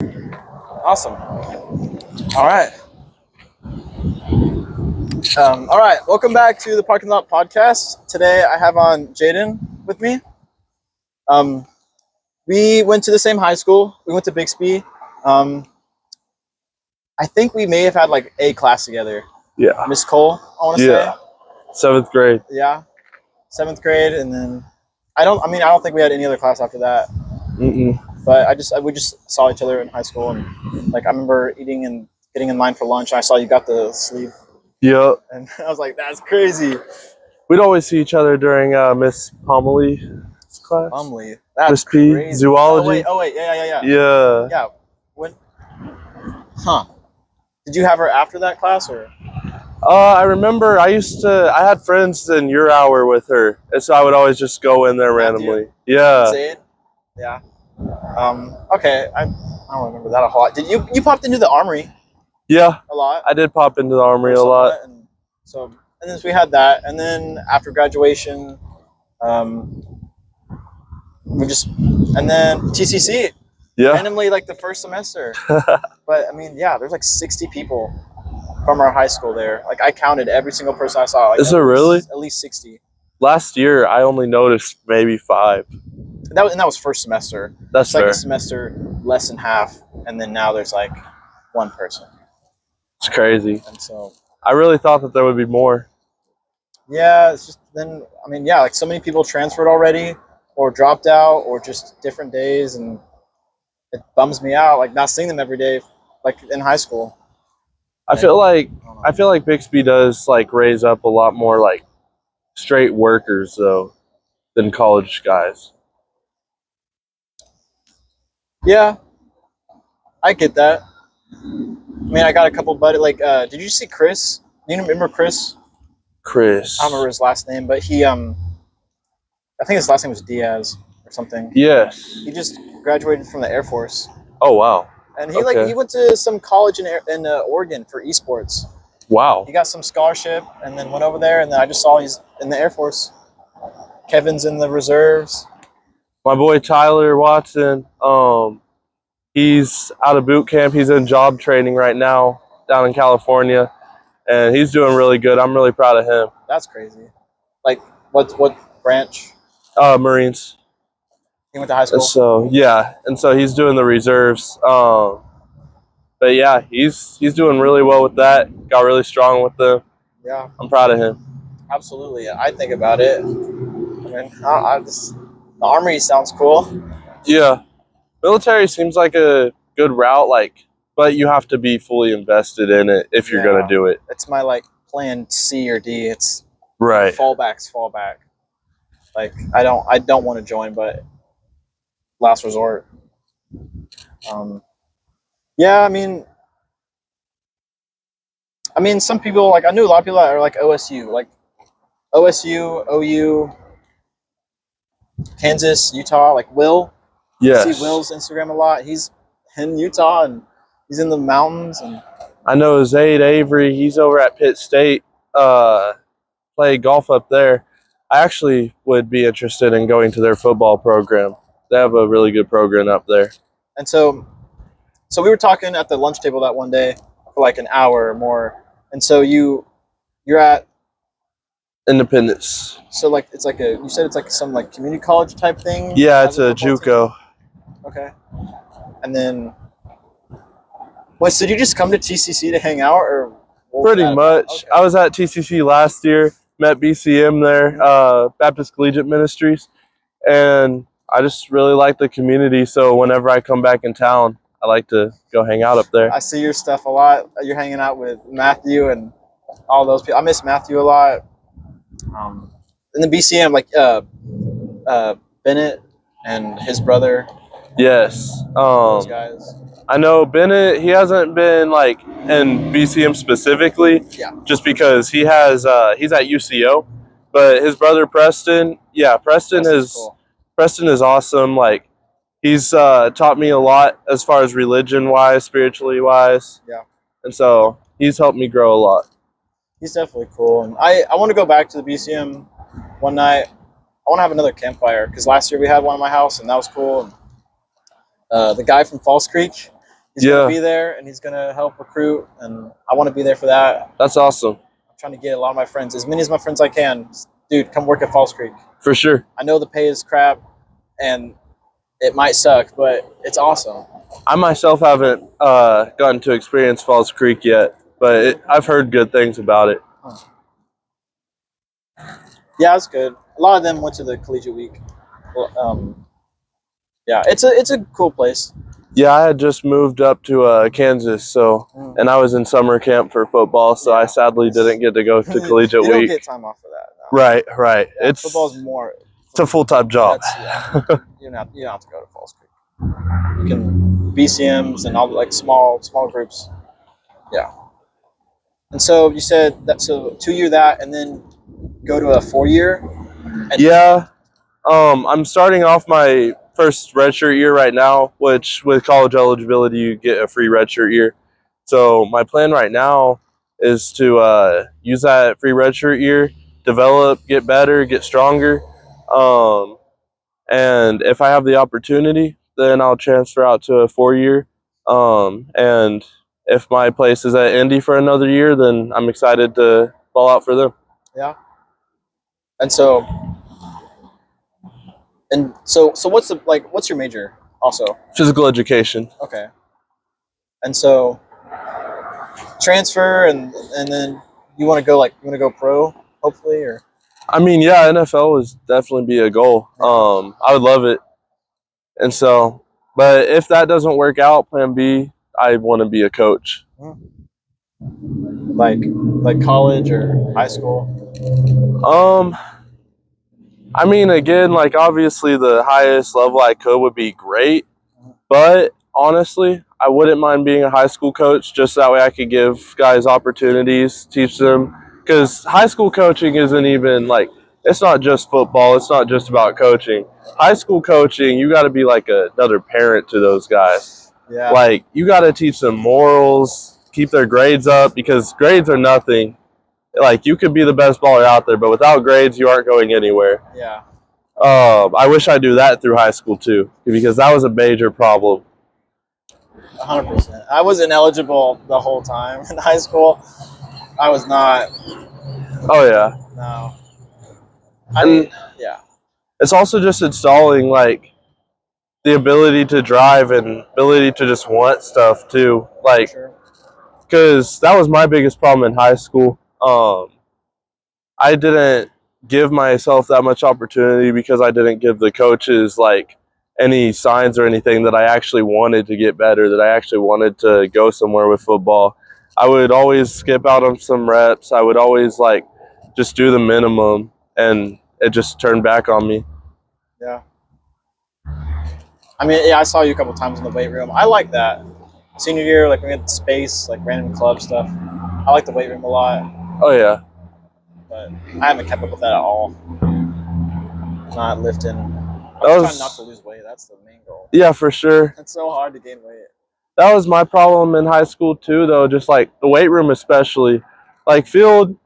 Awesome. All right. All right. Welcome back to the Parking Lot Podcast. Today I have on Jayden with me. Um, we went to the same high school. We went to Bixby. Um, I think we may have had like a class together. Yeah. Miss Cole, I want to Yeah. say. 7th grade. Yeah. 7th grade, and then I don't think we had any other class after that. Mm-mm. But we just saw each other in high school, and like I remember eating and getting in line for lunch. And I saw you got the sleeve, Yep. and I was like, "That's crazy." We'd always see each other during Miss Pomelay's class. That's Miss P, crazy. zoology. Oh wait, yeah. Yeah. Yeah. When? Huh? Did you have her after that class or? I remember I had friends in your hour with her, and so I would always just go in there Matthew? randomly. Yeah. Zaid? Yeah. Okay. I don't remember that a whole lot. Did you popped into the armory Yeah. a lot? I did pop into the armory a lot. And then we had that, and then after graduation, and then TCC. Yeah. Randomly, like the first semester. But I mean, yeah, there's like 60 people from our high school there. Like I counted every single person I saw. Like, Is there really? At least 60. Last year, I only noticed maybe 5. That was first semester. That's Second fair. semester, less than half, and then now there's like one person. It's crazy. And so I really thought that there would be more. yeah, it's just then. I mean, yeah, like so many people transferred already, or dropped out, or just different days, and it bums me out. Like not seeing them every day, like in high school. I feel like Bixby does like raise up a lot more like straight workers though than college guys. Yeah, I get that. I mean, I got a couple buddies. Like, did you see Chris? Do you remember Chris? Chris. I don't remember his last name, but he I think his last name was Diaz or something. Yes. He just graduated from the Air Force. Oh wow. And he he went to some college in Oregon for esports. Wow. He got some scholarship and then went over there, and then I just saw he's in the Air Force. Kevin's in the reserves. My boy Tyler Watson, he's out of boot camp. He's in job training right now down in California, and he's doing really good. I'm really proud of him. That's crazy. Like, what branch? Marines. He went to high school. So yeah, and so he's doing the reserves. But yeah, he's doing really well with that. Got really strong with them. Yeah, I'm proud of him. absolutely. I think about it. I mean, the armory sounds cool. Yeah, military seems like a good route, like, but you have to be fully invested in it if you're gonna do it. It's my like plan C or D. It's right. Fallback. Like I don't want to join, but last resort. Yeah, I mean, some people like I knew a lot of people that are like OSU, OU, Kansas, Utah, like Will. Yes. I see Will's Instagram a lot. He's in Utah and he's in the mountains. And I know Zaid Avery. He's over at Pitt State. Play golf up there. I actually would be interested in going to their football program. They have a really good program up there. And so we were talking at the lunch table that one day for like an hour or more. And so you're at Independence. So like you said it's like some like community college type thing. Yeah, it's a JUCO. Okay. And then, so did you just come to TCC to hang out, or? Pretty much. Okay. I was at TCC last year. Met BCM there, Baptist Collegiate Ministries, and I just really like the community. So whenever I come back in town, I like to go hang out up there. I see your stuff a lot. You're hanging out with Matthew and all those people. I miss Matthew a lot. In the BCM, like Bennett and his brother. Yes. Those guys. I know Bennett. He hasn't been like in BCM specifically, just because he's at UCO. But his brother Preston, Preston is awesome. Like he's taught me a lot as far as religion wise, spiritually wise. Yeah. And so he's helped me grow a lot. He's definitely cool, and I want to go back to the BCM one night. I want to have another campfire because last year we had one at my house and that was cool. And, the guy from Falls Creek, He's going to be there, and he's going to help recruit, and I want to be there for that. That's awesome. I'm trying to get a lot of my friends, as many of my friends I can. Dude, come work at Falls Creek. For sure. I know the pay is crap, and it might suck, but it's awesome. I myself haven't gotten to experience Falls Creek yet, but I've heard good things about it. Yeah, it's good. A lot of them went to the collegiate week. Yeah, it's a cool place. Yeah, I had just moved up to Kansas, and I was in summer camp for football, so I sadly didn't get to go to collegiate you don't week. Get time off for that. No. Right. Yeah, football's more. It's a full-time job. You don't have to go to Falls Creek. You can BCMs and all like small groups. Yeah. And so you said that 2-year that, and then go to a 4-year. Yeah. I'm starting off my first redshirt year right now, which with college eligibility you get a free redshirt year. So my plan right now is to use that free redshirt year, develop, get better, get stronger, and if I have the opportunity, then I'll transfer out to a 4-year. And if my place is at Indy for another year, then I'm excited to ball out for them. Yeah. And so what's your major also? Physical education. Okay. And so transfer and then you want to go pro hopefully, or I mean, yeah, NFL would definitely be a goal. I would love it. And so, but if that doesn't work out, plan B, I want to be a coach. Like college or high school? I mean, again, like obviously the highest level I could would be great, but honestly, I wouldn't mind being a high school coach just that way I could give guys opportunities, teach them, because high school coaching isn't even like, it's not just football, it's not just about coaching. High school coaching, you got to be like another parent to those guys. Yeah. Like, you got to teach them morals, keep their grades up, because grades are nothing. Like, you could be the best baller out there, but without grades, you aren't going anywhere. Yeah. I wish I do that through high school too, because that was a major problem. 100%. I was ineligible the whole time in high school. I was not. Oh yeah. No. Yeah. It's also just installing like the ability to drive and ability to just want stuff too. Like, because that was my biggest problem in high school. I didn't give myself that much opportunity because I didn't give the coaches like any signs or anything that I actually wanted to get better, that I actually wanted to go somewhere with football. I would always skip out on some reps. I would always like just do the minimum, and it just turned back on me. Yeah. I mean, yeah, I saw you a couple times in the weight room. I like that. Senior year, like we had space, like random club stuff. I like the weight room a lot. Oh yeah. But I haven't kept up with that at all. Not lifting. I'm trying not to lose weight. That's the main goal. Yeah, for sure. It's so hard to gain weight. That was my problem in high school too, though. Just like the weight room, especially. Like field,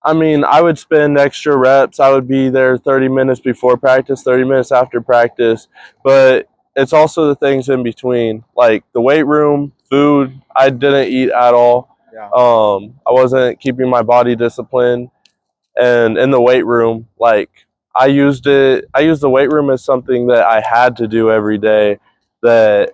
I mean, I would spend extra reps. I would be there 30 minutes before practice, 30 minutes after practice. But it's also the things in between, like the weight room, food. I didn't eat at all. Yeah. I wasn't keeping my body disciplined. And in the weight room, like I used the weight room as something that I had to do every day, that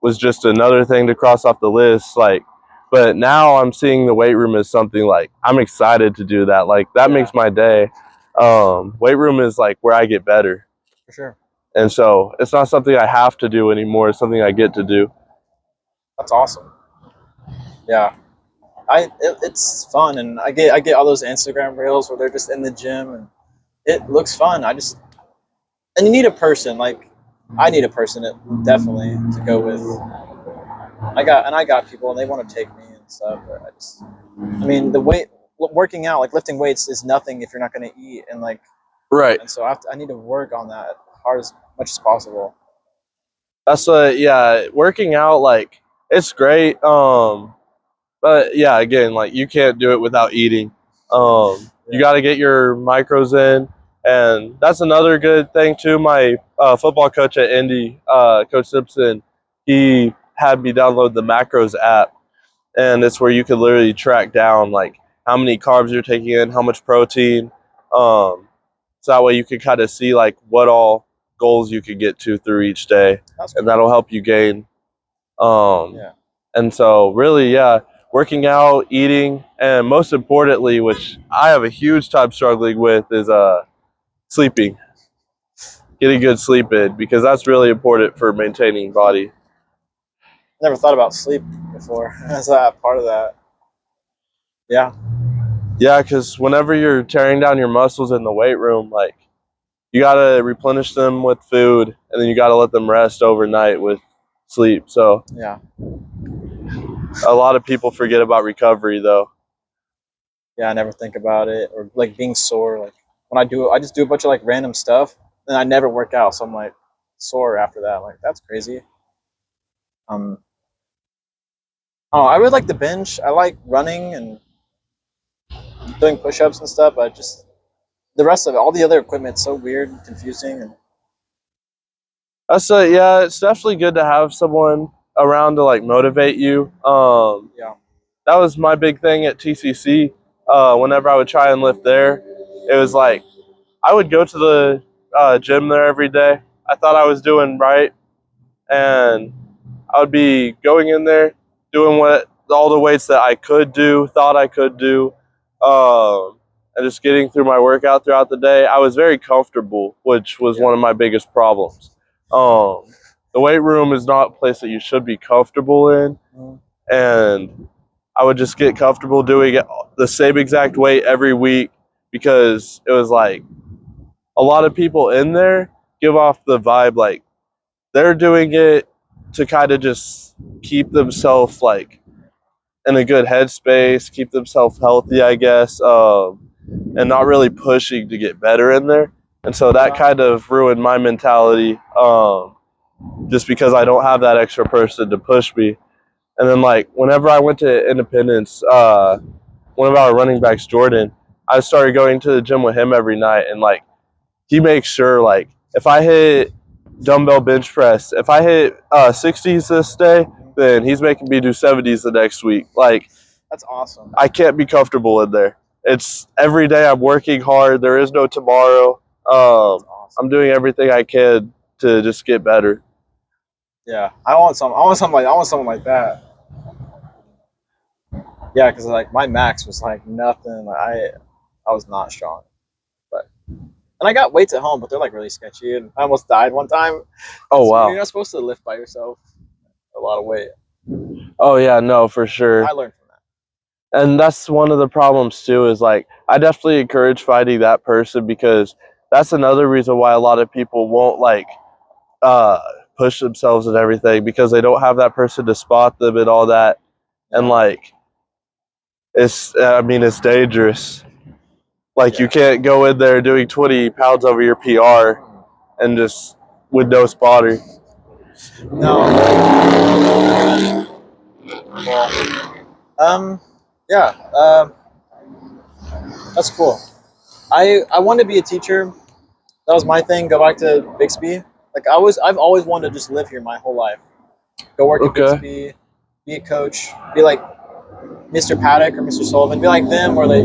was just another thing to cross off the list. Like, but now I'm seeing the weight room as something like I'm excited to do that. Like that makes my day. Weight room is like where I get better. For sure. And so it's not something I have to do anymore. It's something I get to do. That's awesome. Yeah. It's fun, and I get all those Instagram reels where they're just in the gym, and it looks fun. And you need a person, like I need a person definitely to go with. I got people, and they want to take me and stuff. But I mean, working out, like lifting weights, is nothing if you're not going to eat, and like right. And so I need to work on that hard as much as possible. That's working out, like it's great. But yeah, again, like you can't do it without eating. You got to get your micros in, and that's another good thing too. My football coach at Indy, Coach Simpson, he had me download the Macros app, and it's where you could literally track down like how many carbs you're taking in, how much protein. So that way you can kind of see like what all goals you could get to through each day, and that'll help you gain. And so really, yeah, working out, eating, and most importantly, which I have a huge time struggling with, is sleeping. Getting good sleep in, because that's really important for maintaining body. Never thought about sleep before. That's part of that. Yeah. Yeah, because whenever you're tearing down your muscles in the weight room, like you gotta replenish them with food, and then you gotta let them rest overnight with sleep. So yeah, a lot of people forget about recovery, though. Yeah, I never think about it, or like being sore. Like when I just do a bunch of like random stuff, and I never work out, so I'm like sore after that. Like that's crazy. Oh, I really like the bench. I like running and doing push-ups and stuff. But just the rest of it, all the other equipment's so weird and confusing. And Yeah, it's definitely good to have someone around to like motivate you. yeah, That was my big thing at TCC. Whenever I would try and lift there, it was like I would go to the gym there every day. I thought I was doing right, and I would be going in there, doing what all the weights that I could do, thought I could do, and just getting through my workout throughout the day. I was very comfortable, which was one of my biggest problems. The weight room is not a place that you should be comfortable in, and I would just get comfortable doing the same exact weight every week, because it was like a lot of people in there give off the vibe like they're doing it to kind of just keep themselves like in a good headspace, keep themselves healthy, I guess, and not really pushing to get better in there. And so that kind of ruined my mentality, just because I don't have that extra person to push me. And then like whenever I went to Independence, one of our running backs, Jordan, I started going to the gym with him every night, and like he makes sure like if I hit dumbbell bench press, if I hit 60s this day, then he's making me do 70s the next week. Like that's awesome. I can't be comfortable in there. It's every day I'm working hard. There is no tomorrow. Awesome. I'm doing everything I can to just get better. Yeah, I want someone like that. Yeah, because like my max was like nothing. Like, I was not strong, but and I got weights at home, but they're like really sketchy. And I almost died one time. Oh wow! You're not supposed to lift by yourself a lot of weight. Oh yeah, no, for sure. I learned from that, and that's one of the problems too. Is like I definitely encourage finding that person, because that's another reason why a lot of people won't like push themselves and everything, because they don't have that person to spot them and all that. And like it's dangerous. Like you can't go in there doing 20 pounds over your PR and just with no spotter. No. Well, yeah. That's cool. I wanted to be a teacher. That was my thing. Go back to Bixby. Like I've always wanted to just live here my whole life. Go work at Bixby, be a coach, be like Mr. Paddock or Mr. Sullivan, be like them, where they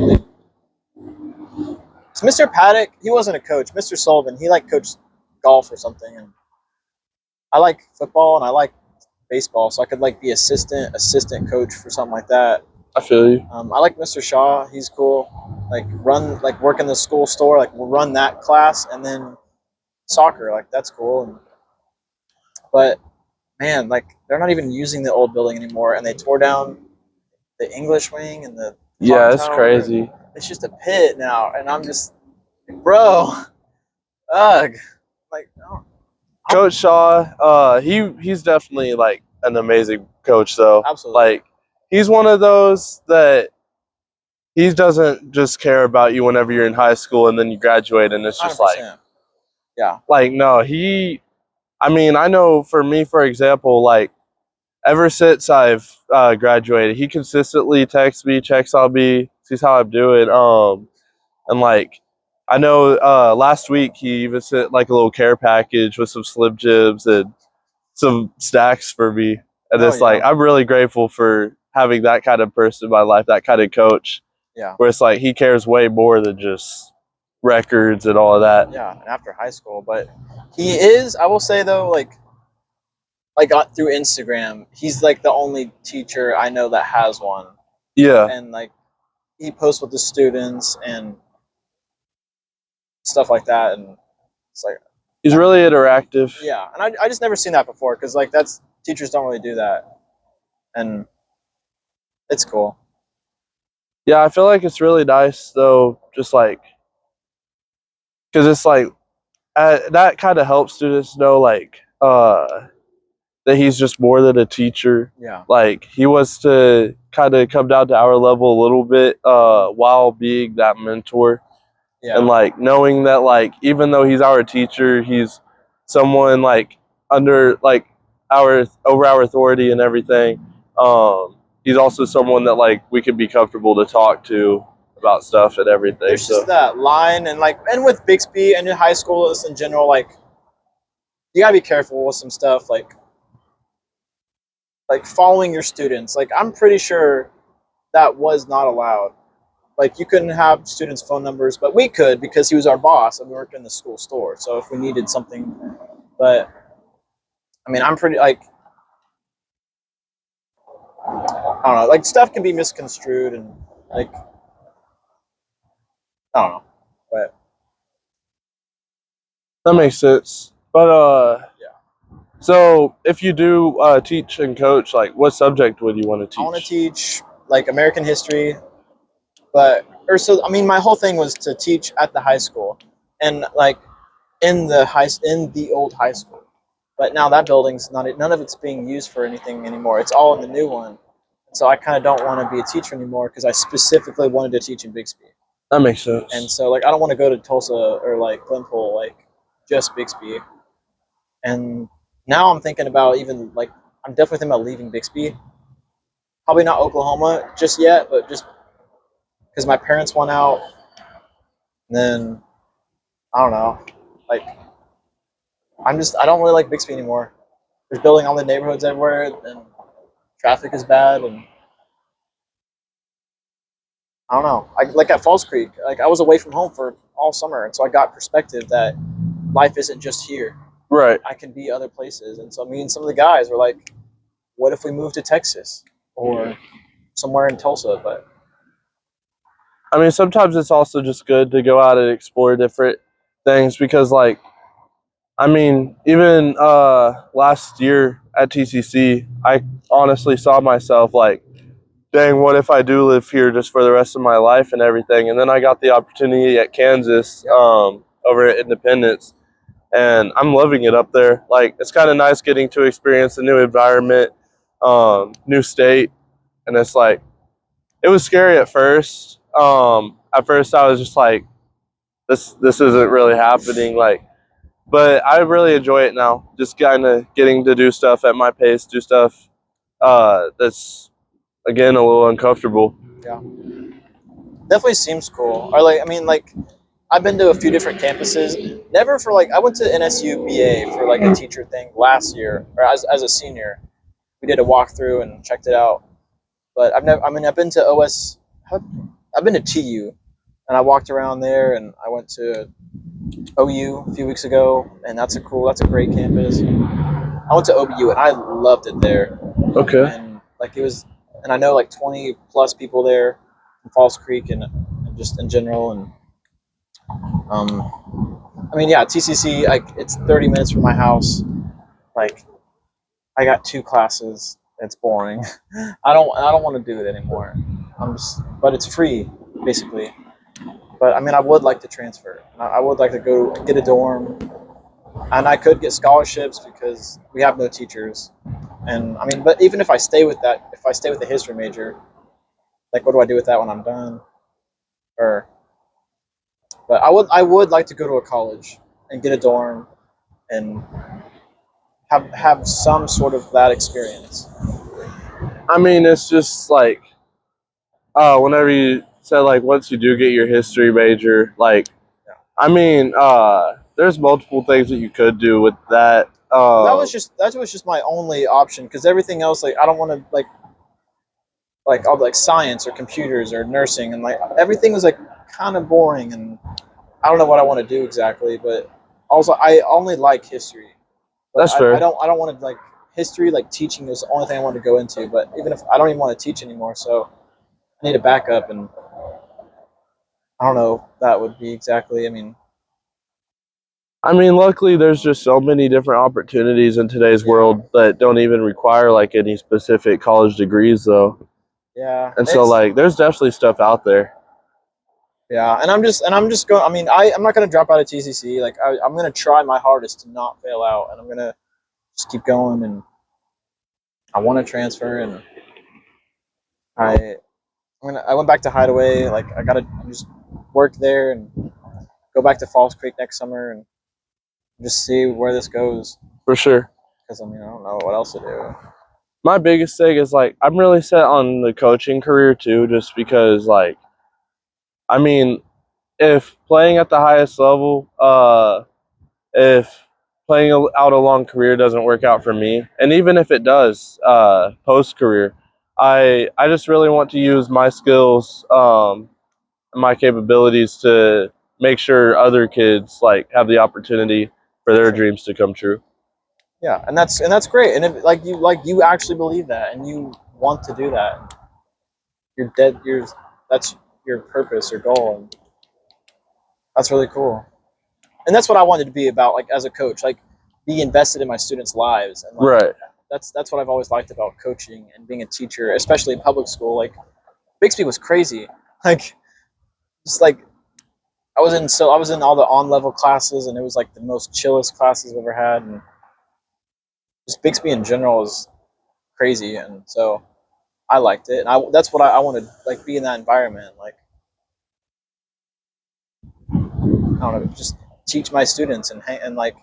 it's Mr. Paddock. He wasn't a coach. Mr. Sullivan, he like coached golf or something, and I like football and I like baseball, so I could like be assistant coach for something like that. I feel you. I like Mr. Shaw. He's cool. Like work in the school store. Like we'll run that class, and then soccer. Like that's cool. But man, like they're not even using the old building anymore, and they tore down the English wing and the it's crazy. It's just a pit now, and I'm just, bro, ugh, like no. Coach Shaw, he's definitely like an amazing coach, though. Absolutely. Like he's one of those that he doesn't just care about you whenever you're in high school and then you graduate and it's just 100%. like, yeah, like no, I know for me, for example, like ever since I've graduated, he consistently texts me, checks on me, sees how I'm doing. And like I know last week he even sent like a little care package with some Slim Jims and some snacks for me. And it's like, I'm really grateful for having that kind of person in my life, that kind of coach. Yeah. Where it's like he cares way more than just records and all of that. Yeah, and after high school. But he is, I will say though, like through Instagram, he's like the only teacher I know that has one. Yeah. And like he posts with the students and stuff like that, and it's like he's really interactive. Yeah, and I just never seen that before because like teachers don't really do that, and it's cool. Yeah, I feel like it's really nice though, just like because it's like that kind of helps students know like that he's just more than a teacher. Yeah. Like he wants to kind of come down to our level a little bit while being that mentor. Yeah. And like knowing that like even though he's our teacher, he's someone like under like our authority and everything. He's also someone that like we can be comfortable to talk to about stuff and everything. There's just that line, and with Bixby and in high school in general, like you gotta be careful with some stuff like following your students. Like I'm pretty sure that was not allowed. Like you couldn't have students' phone numbers, but we could because he was our boss and we worked in the school store. So if we needed something, but I mean, I'm pretty like I don't know, like stuff can be misconstrued and like I don't know, but that makes sense. But yeah. So if you do teach and coach, like what subject would you want to teach? I want to teach like American history, I mean, my whole thing was to teach at the high school and like in the old high school. But now that building's none of it's being used for anything anymore. It's all in the new one. So I kind of don't want to be a teacher anymore because I specifically wanted to teach in Bixby. That makes sense. And so like I don't want to go to Tulsa or like Glenpool, like just Bixby. And now I'm thinking about even like I'm definitely thinking about leaving Bixby. Probably not Oklahoma just yet, but just because my parents want out. And then I don't know, like I don't really like Bixby anymore. There's building all the neighborhoods everywhere, and traffic is bad, and I don't know. Like at Falls Creek, like I was away from home for all summer, and so I got perspective that life isn't just here. Right. I can be other places, and so me and some of the guys were like, "What if we moved to Texas or somewhere in Tulsa?" But I mean, sometimes it's also just good to go out and explore different things because, like, I mean, even last year at TCC, I honestly saw myself like, dang, what if I do live here just for the rest of my life and everything? And then I got the opportunity at Kansas over at Independence, and I'm loving it up there. Like, it's kind of nice getting to experience a new environment, new state, and it's like, it was scary at first. At first, I was just like, this isn't really happening. Like, but I really enjoy it now. Just kind of getting to do stuff at my pace, do stuff that's again a little uncomfortable. yeah, definitely seems cool. Or like I mean, like I've been to a few different campuses. Never for like I went to NSU BA for like a teacher thing last year, or as a senior. We did a walkthrough and checked it out. But I've never. I mean, I've been to OS. I've been to TU, and I walked around there, and I went to OU a few weeks ago, and that's a great campus. I went to OBU, and I loved it there. Okay. And like it was, and I know like 20 plus people there in Falls Creek, and just in general, and I mean, yeah, TCC. Like it's 30 minutes from my house. Like I got 2 classes. It's boring. I don't want to do it anymore. But it's free, basically. But I mean, I would like to transfer. I would like to go get a dorm, and I could get scholarships because we have no teachers. And I mean, but even if I stay with the history major, like, what do I do with that when I'm done? But I would like to go to a college and get a dorm and have some sort of that experience. I mean, it's just like, whenever you said like once you do get your history major, like, Yeah. I mean, there's multiple things that you could do with that. That was just my only option, because everything else, like, I don't want to like all like science or computers or nursing, and like everything was like kind of boring, and I don't know what I want to do exactly. But also, I only like history. But That's fair. I don't want to like history, like teaching is the only thing I want to go into. But even if I don't even want to teach anymore, so I need a backup, and I don't know if that would be exactly. I mean, luckily, there's just so many different opportunities in today's world that don't even require like any specific college degrees, though. Yeah. And so, like, there's definitely stuff out there. Yeah, and I'm just going. I'm not going to drop out of TCC. Like, I'm going to try my hardest to not fail out, and I'm going to just keep going. And I want to transfer, and I went back to Hideaway. Like, I got to just work there and go back to Falls Creek next summer and just see where this goes. For sure. Because I don't know what else to do. My biggest thing is, like, I'm really set on the coaching career too, just because, like, I mean, if playing at the highest level, if playing out a long career doesn't work out for me, and even if it does, post career, I just really want to use my skills, my capabilities to make sure other kids like have the opportunity for their dreams to come true. Yeah, and that's great. And if you actually believe that and you want to do that, that's your purpose, your goal, and that's really cool. And that's what I wanted to be about, like, as a coach, like, be invested in my students' lives, and like, Right. that's what I've always liked about coaching and being a teacher, especially in public school. Like, Bixby was crazy. Like, just like I was in all the on level classes, and it was like the most chillest classes I've ever had, and just Bixby in general is crazy, and so I liked it, and that's what I wanted, like, be in that environment, like, I don't know, just teach my students and like,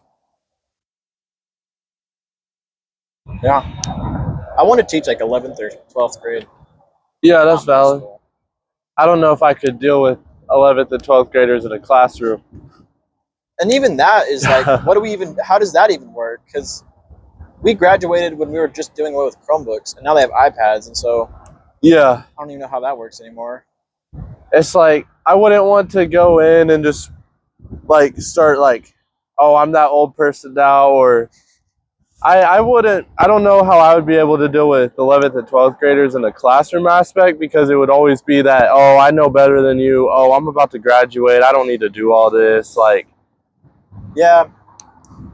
yeah, I want to teach like 11th or 12th grade. Yeah, that's valid. I don't know if I could deal with 11th and 12th graders in a classroom. And even that is like, how does that even work? Because we graduated when we were just doing away with Chromebooks, and now they have iPads, and so yeah, I don't even know how that works anymore. It's like, I wouldn't want to go in and just like start like, oh, I'm that old person now, or I don't know how I would be able to deal with 11th and 12th graders in a classroom aspect, because it would always be that, oh, I know better than you. Oh, I'm about to graduate. I don't need to do all this. Like, yeah,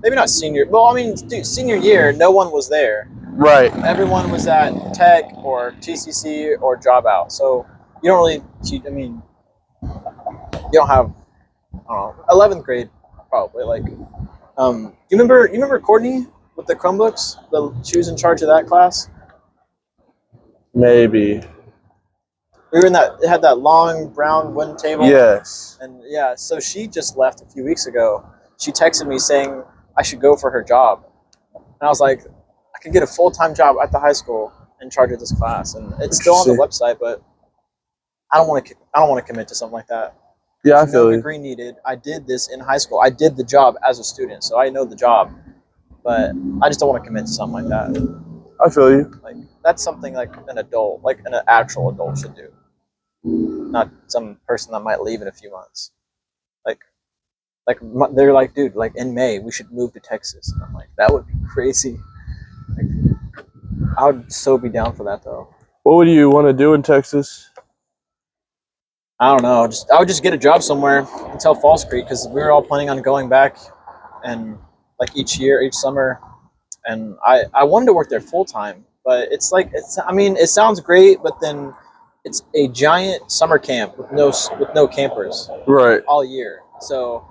maybe not senior. Well, I mean, dude, senior year, no one was there. Right. Everyone was at Tech or TCC or Job Out. So you don't really, you don't have, I don't know, 11th grade probably. Like, you remember Courtney with the Chromebooks? She was in charge of that class. Maybe. We were in that. It had that long brown wooden table. Yes. And yeah, so she just left a few weeks ago. She texted me saying I should go for her job, and I was like, I could get a full-time job at the high school in charge of this class, and it's still on the website, but I don't want to commit to something like that. Yeah, There's I feel no you. degree needed. I did this in high school. I did the job as a student, so I know the job. But I just don't want to commit to something like that. I feel you. Like, that's something like an adult, like an actual adult, should do, not some person that might leave in a few months. Like they're like, dude, like in May we should move to Texas. And I'm like, that would be crazy. Like, I would so be down for that though. What would you want to do in Texas? I don't know. I would just get a job somewhere until Falls Creek, because we were all planning on going back, and like each summer, and I wanted to work there full time, but it's like it sounds great, but then it's a giant summer camp with no campers Right. all year. So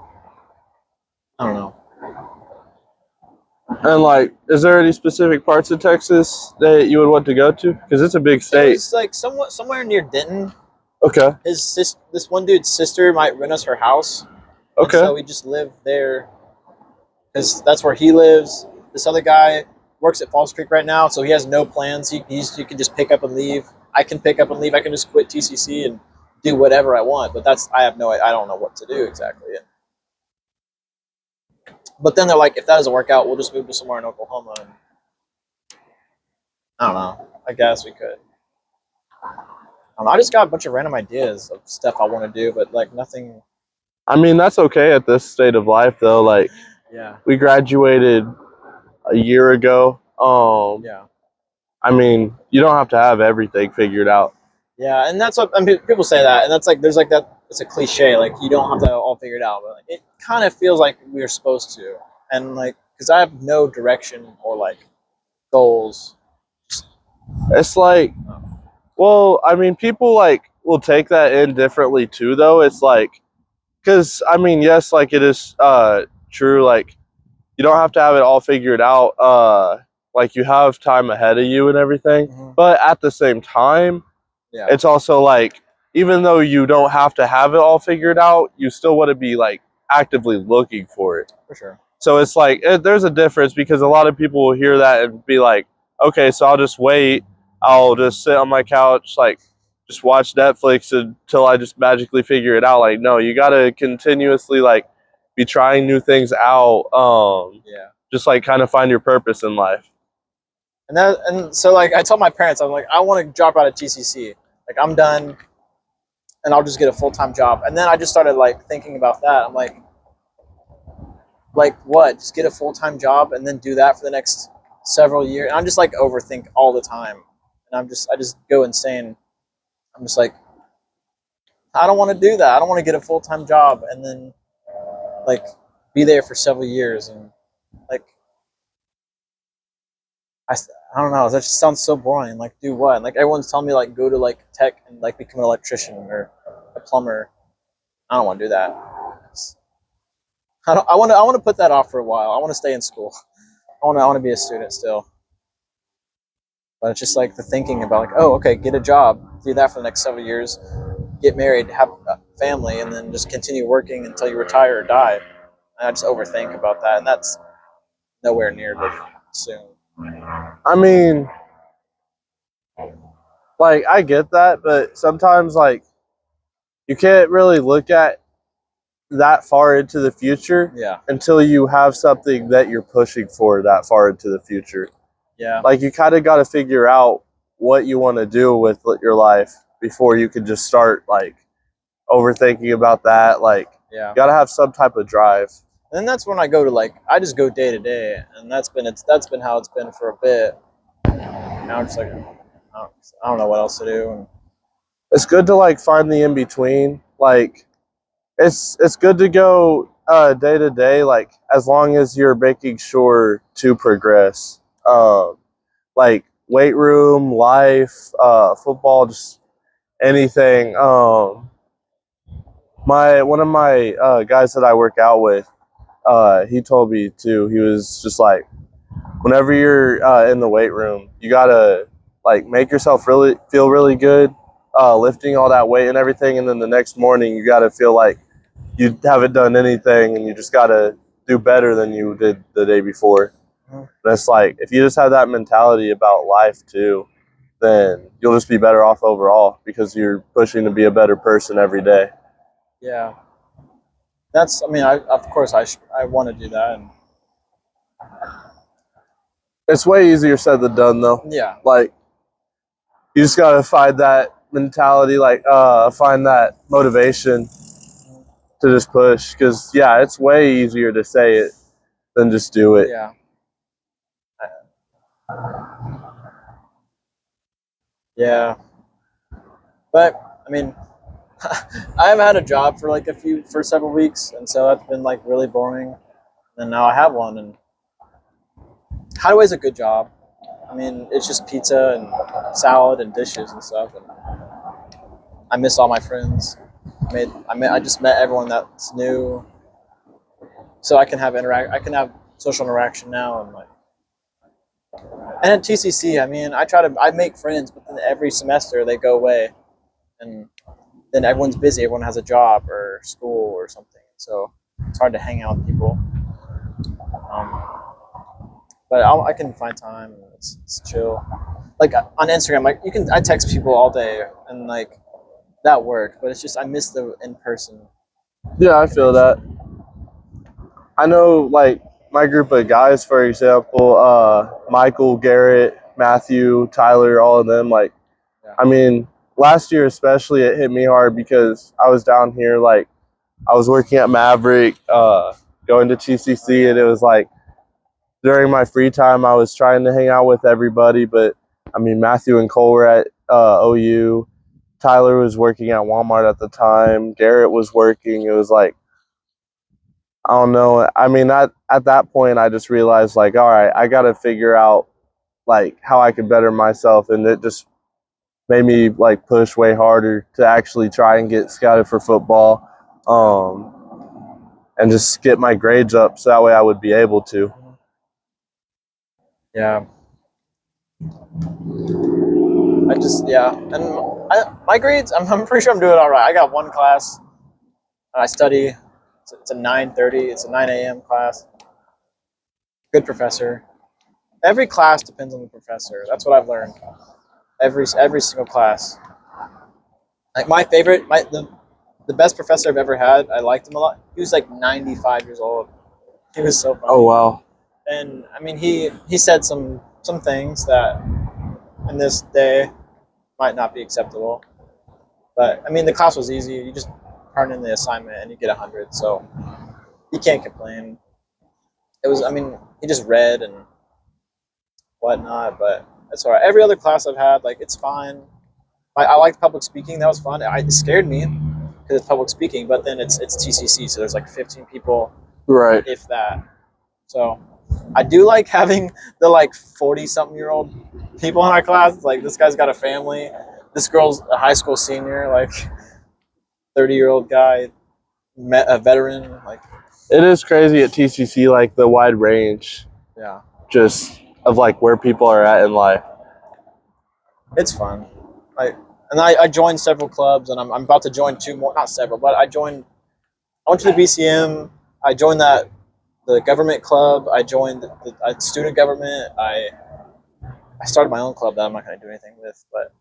I don't know. And like, is there any specific parts of Texas that you would want to go to? Because it's a big state. It's like somewhere near Denton. Okay. This one dude's sister might rent us her house. Okay. So we just live there because that's where he lives. This other guy works at Falls Creek right now, so he has no plans. He can just pick up and leave. I can pick up and leave. I can just quit TCC and do whatever I want. But I don't know what to do exactly. But then they're like, if that doesn't work out, we'll just move to somewhere in Oklahoma. And I don't know. I guess we could. I just got a bunch of random ideas of stuff I want to do, but like nothing. I mean, that's okay at this state of life, though. Like, Yeah. we graduated a year ago. Yeah. I mean, you don't have to have everything figured out. Yeah, and that's what I mean, people say that, and that's like there's like that. It's a cliche, like you don't have to all figured out, but like, it kind of feels like we are supposed to, and like because I have no direction or like goals. It's like, well, I mean, people like will take that in differently too, though. It's like, because I mean, yes, like it is true. Like, you don't have to have it all figured out. Like, you have time ahead of you and everything, but at the same time, it's also like, even though you don't have to have it all figured out, you still want to be like actively looking for it. For sure. So it's like there's a difference, because a lot of people will hear that and be like, okay, so I'll just wait. I'll just sit on my couch, like just watch Netflix until I just magically figure it out. Like, no, you got to continuously like be trying new things out. Just like kind of find your purpose in life. And so like I told my parents, I'm like, I want to drop out of TCC. Like I'm done, and I'll just get a full-time job. And then I just started like thinking about that. I'm like what? Just get a full-time job and then do that for the next several years. And I'm just like overthink all the time, and I just go insane. I'm just like, I don't want to do that. I don't want to get a full-time job and then like be there for several years and like I don't know. That just sounds so boring. Like, do what? And, like everyone's telling me like go to like tech and like become an electrician or a plumber. I don't want to do that. I want to put that off for a while. I want to stay in school. I want to be a student still. But it's just like the thinking about like, oh, okay, get a job, do that for the next several years, get married, have a family, and then just continue working until you retire or die. And I just overthink about that, and that's nowhere near soon. I mean, like, I get that, but sometimes like you can't really look at that far into the future until you have something that you're pushing for that far into the future. Yeah. Like, you kind of got to figure out what you want to do with your life before you can just start like overthinking about that. Like, you got to have some type of drive. And then that's when I go to like, I just go day to day, and that's been how it's been for a bit. Now I'm just like, I don't know what else to do. And it's good to like find the in between. Like, it's good to go day to day, like as long as you're making sure to progress. Like weight room, life, football, just anything. One of my guys that I work out with, he told me too. He was just like, whenever you're in the weight room, you gotta like make yourself really feel really good, lifting all that weight and everything, and then the next morning you gotta feel like you haven't done anything, and you just gotta do better than you did the day before. And it's like, if you just have that mentality about life too, then you'll just be better off overall, because you're pushing to be a better person every day. Yeah, that's. I mean, of course I want to do that. And it's way easier said than done, though. Yeah. Like, you just gotta find that mentality, like find that motivation to just push. Because it's way easier to say it than just do it. Yeah. Yeah. But I mean, I haven't had a job for like for several weeks, and so that's been like really boring. And now I have one, and Hideaway's a good job. I mean, it's just pizza and salad and dishes and stuff. And I miss all my friends. I just met everyone that's new, so I can have social interaction now, and like. And at TCC, I mean, I make friends, but then every semester they go away, and then everyone's busy. Everyone has a job or school or something, so it's hard to hang out with people. But I can find time, and it's chill. Like on Instagram, like I text people all day, and like that worked. But it's just I miss the in person. Yeah, I feel that. I know, like my group of guys, for example, Michael, Garrett, Matthew, Tyler, all of them, like, Yeah. I mean, last year especially, it hit me hard because I was down here, like, I was working at Maverick, going to TCC, and it was like during my free time, I was trying to hang out with everybody. But I mean, Matthew and Cole were at OU. Tyler was working at Walmart at the time. Garrett was working. It was like, I don't know. I mean, at that point, I just realized, like, all right, I got to figure out like how I could better myself, and it just made me like push way harder to actually try and get scouted for football, and just get my grades up so that way I would be able to. Yeah. My grades, I'm pretty sure I'm doing all right. I got one class, and I study. It's a 9:30. It's a 9 a.m. class. Good professor. Every class depends on the professor. That's what I've learned. Every single class. Like my favorite, the best professor I've ever had. I liked him a lot. He was like 95 years old. He was so funny. Oh wow! And I mean, he said some things that in this day might not be acceptable. But I mean, the class was easy. You just turn in the assignment and you get 100. So you can't complain. It was, I mean, he just read and whatnot, but that's all right. Every other class I've had, like, it's fine. I liked public speaking. That was fun. It scared me because it's public speaking, but then it's TCC, so there's like 15 people, Right. if that. So I do like having the like 40-something-year-old people in our class. It's like, this guy's got a family. This girl's a high school senior, like 30-year-old guy, a veteran. Like, It is crazy at TCC, like the wide range, yeah, just of like where people are at in life. it's fun. I joined several clubs, and I'm about to join two more. Not several, but I went to the BCM. I joined the government club. I joined the student government. I started my own club that I'm not going to do anything with, but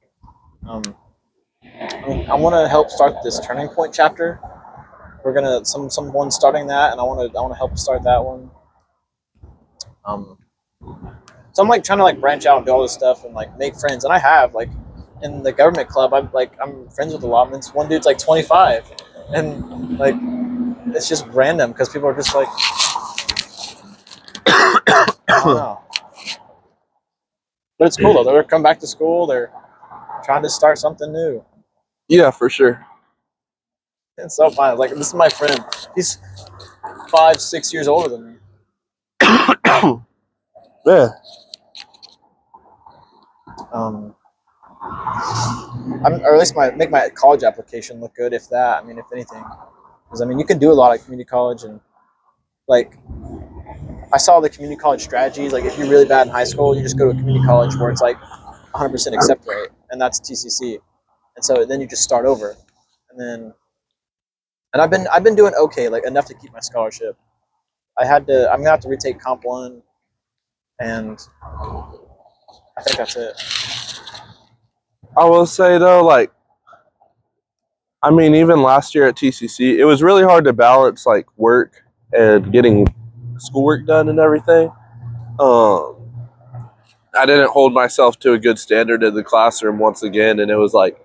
I want to help start this Turning Point chapter. We're gonna someone starting that, and I want to help start that one. So I'm like trying to like branch out and do all this stuff and like make friends, and I have like in the government club. I'm friends with a lot. And one dude's like 25, and like it's just random because people are just like, I don't know. But it's cool though. They're coming back to school. They're trying to start something new. Yeah, for sure. It's so fun. Like, this is my friend. He's 5-6 years older than me. Yeah. Or at least make my college application look good, if that. I mean, if anything, because I mean, you can do a lot of community college, and like I saw the community college strategies. Like, if you're really bad in high school, you just go to a community college where it's like 100% accept rate, and that's TCC. And so then you just start over, and I've been doing okay, like enough to keep my scholarship. I'm gonna have to retake Comp 1, and I think that's it. I will say though, like, I mean, even last year at TCC, it was really hard to balance like work and getting schoolwork done and everything. I didn't hold myself to a good standard in the classroom once again, and it was like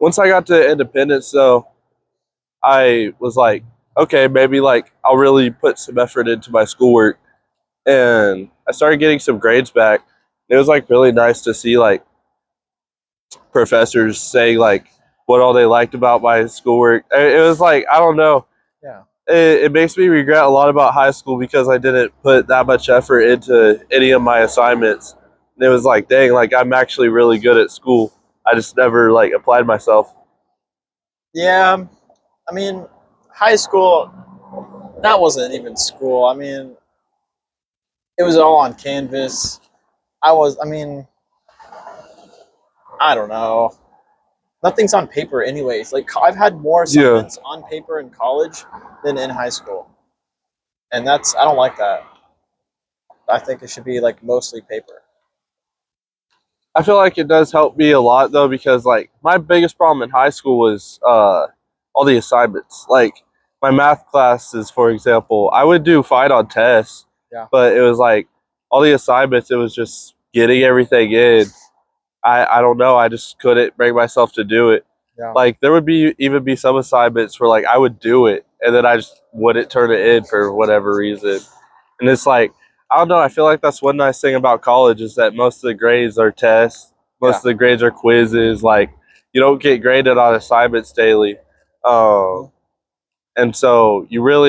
once I got to independence, though, I was like, okay, maybe like I'll really put some effort into my schoolwork, and I started getting some grades back. It was like really nice to see like professors saying like what all they liked about my schoolwork. It was like, I don't know. Yeah. It makes me regret a lot about high school because I didn't put that much effort into any of my assignments. And it was like, dang, like I'm actually really good at school. I just never like applied myself. Yeah. I mean, high school, that wasn't even school. I mean, it was all on Canvas. I mean, I don't know. Nothing's on paper, anyways. Like, I've had more assignments on paper in college than in high school, and I don't like that. I think it should be like mostly paper. I feel like it does help me a lot though because like my biggest problem in high school was all the assignments. Like my math classes, for example, I would do fine on tests, Yeah. But it was like all the assignments, it was just getting everything in. I don't know. I just couldn't bring myself to do it. Yeah. Like there would even be some assignments where like I would do it and then I just wouldn't turn it in for whatever reason. And it's like I don't know. I feel like that's one nice thing about college is that most of the grades are tests. Most of the grades are quizzes. Like you don't get graded on assignments daily, and so you really